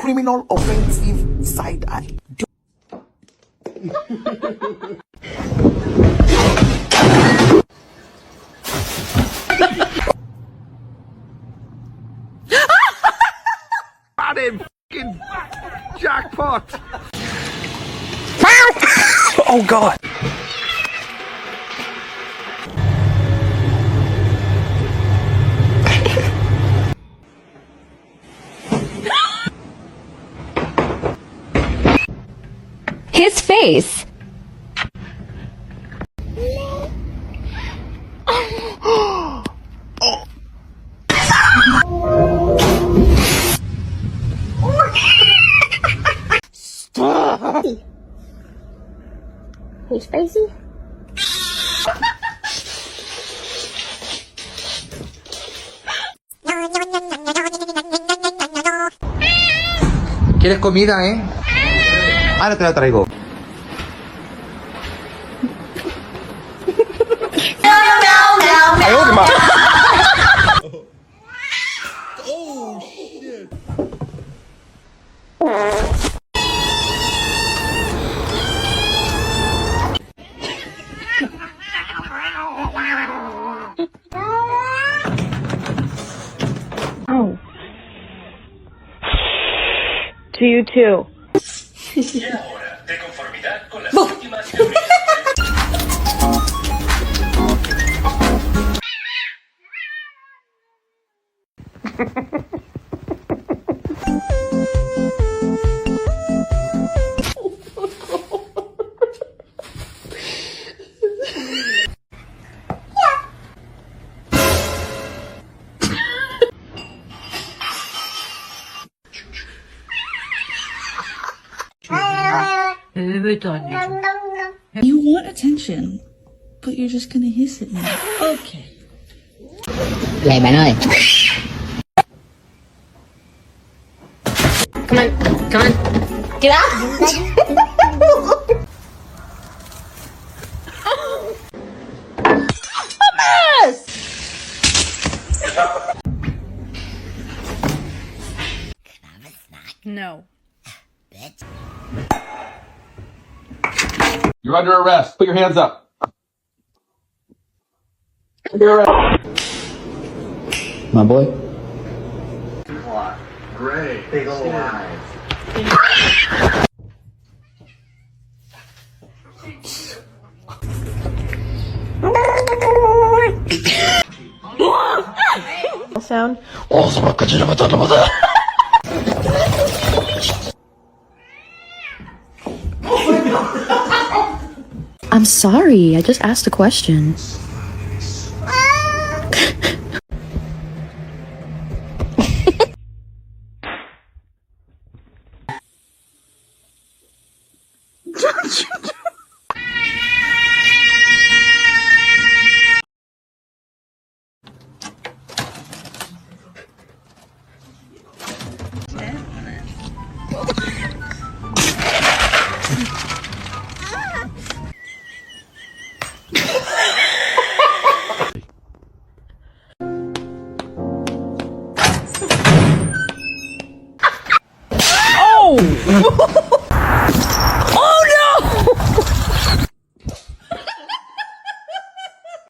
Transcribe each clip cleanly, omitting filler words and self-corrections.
criminal offensive side eye. Got him! F***ing jackpot! Oh God. His face. Stop. He's spicy. ¿Quieres comida, Ahora te la traigo. Oh. To you too. Y ahora, de conformidad con las últimas teorías. You want attention, but you're just gonna hiss at me. Okay. Vậy bạn ơi. Come on, come on. Get up. No. You're under arrest. Put your hands up. Under arrest. My boy. Great. Big ol' eyes. Sound. I'm sorry. I just asked a question.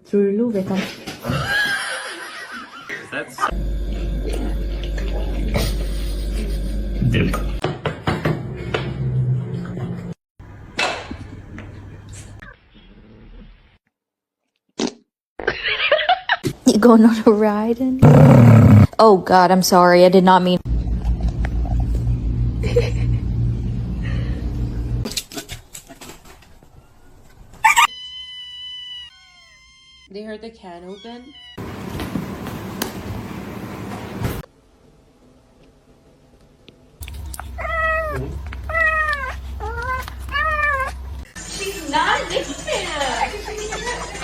둘로 외관. You going on a ride? Oh God, I'm sorry. I did not mean. They heard the can open. She's not addicted.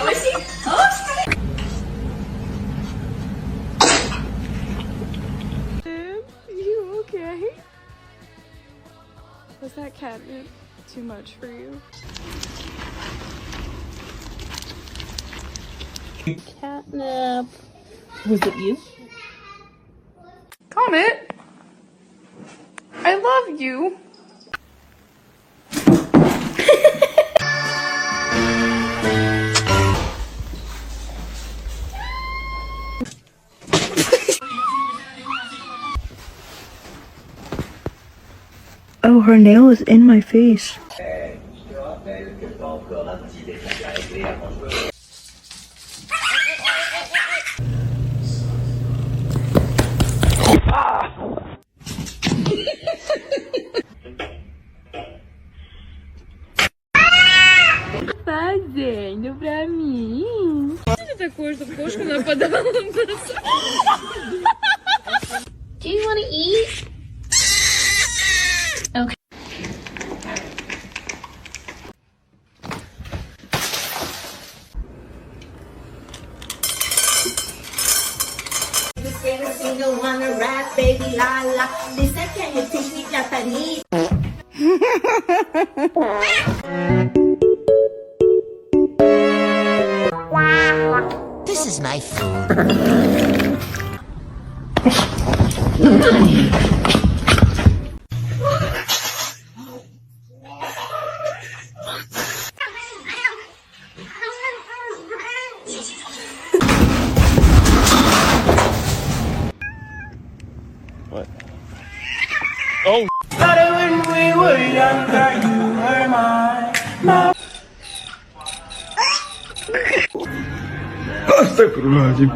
Oh, is she? Oh, You okay? Was that catnip too much for you? Catnip. Was it you? Comment. I I love you. Oh, her nail is in my face. Fazendo pra mim. Что такое, чтобы кошка нападала на нас? Do you want to eat? Okay. Single wanna rap, baby la la. Listen, can you teach me Japanese? This is my food. Astagfirullahaladzim.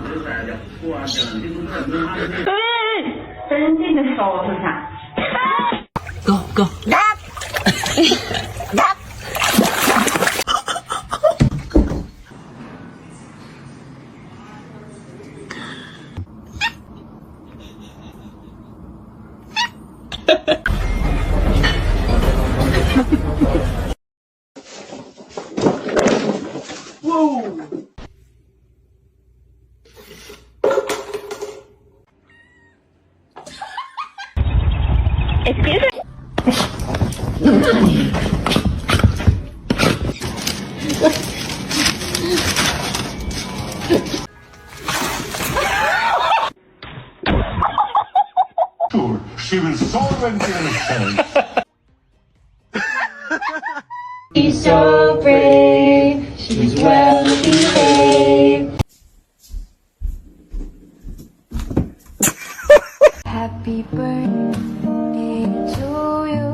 She was so innocent. She's so brave. She's well behaved. Happy birthday to you.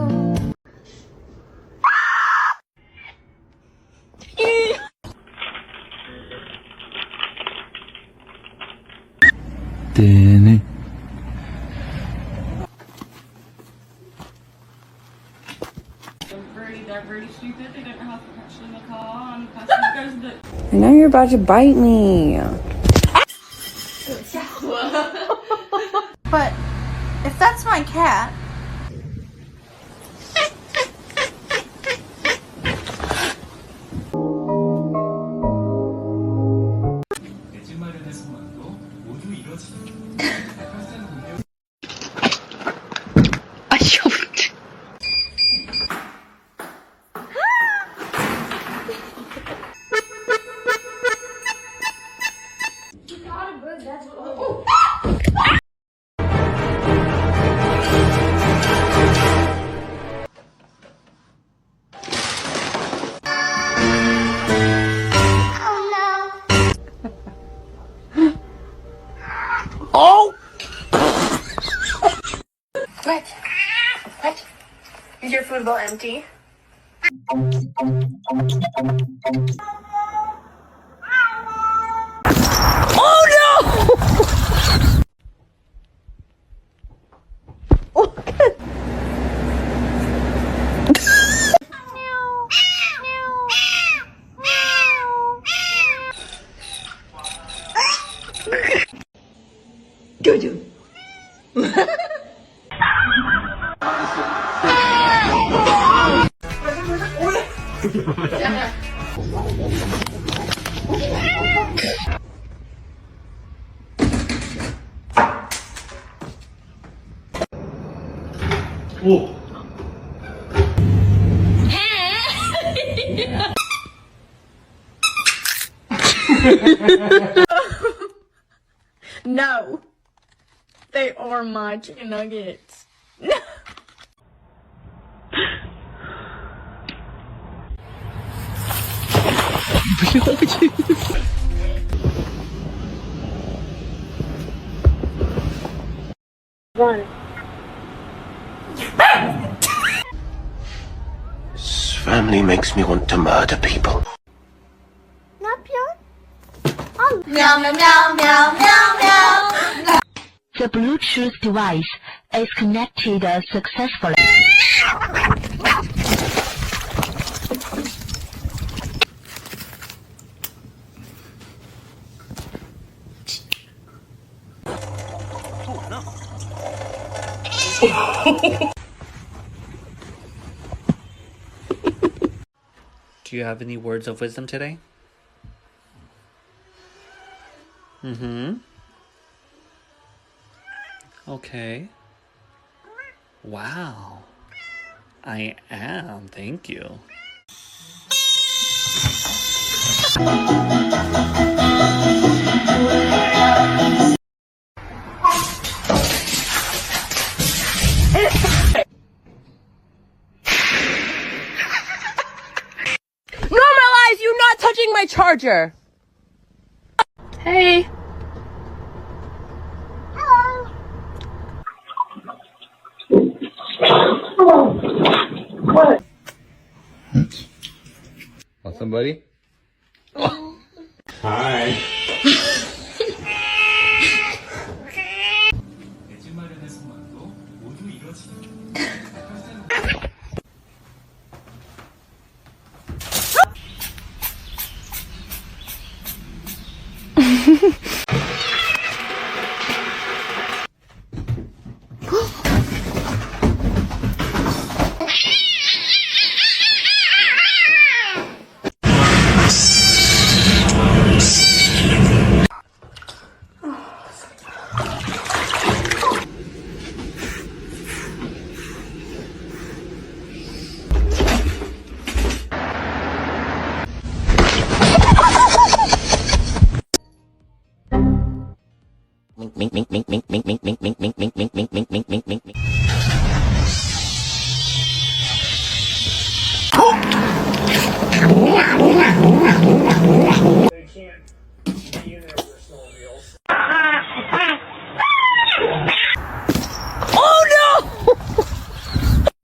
Danny. They're very stupid. They don't know how to catch in the car and passengers that. I know you're about to bite me. But if that's my cat, What? Is your food bowl empty? No. They are my chicken nuggets. This family makes me want to murder people. Meow, meow, meow, meow, meow, meow. The Bluetooth device is connected successfully. Do you have any words of wisdom today? Mm-hmm. Okay. Wow. I am, thank you. Normalize you not touching my charger. Hey. Want somebody? Hi. Mink, mink, mink, mink, mink, mink, mink, mink, mink, mink, mink, mink, mink, mink, mink, mink, mink. They can't be in there with their snowmobiles.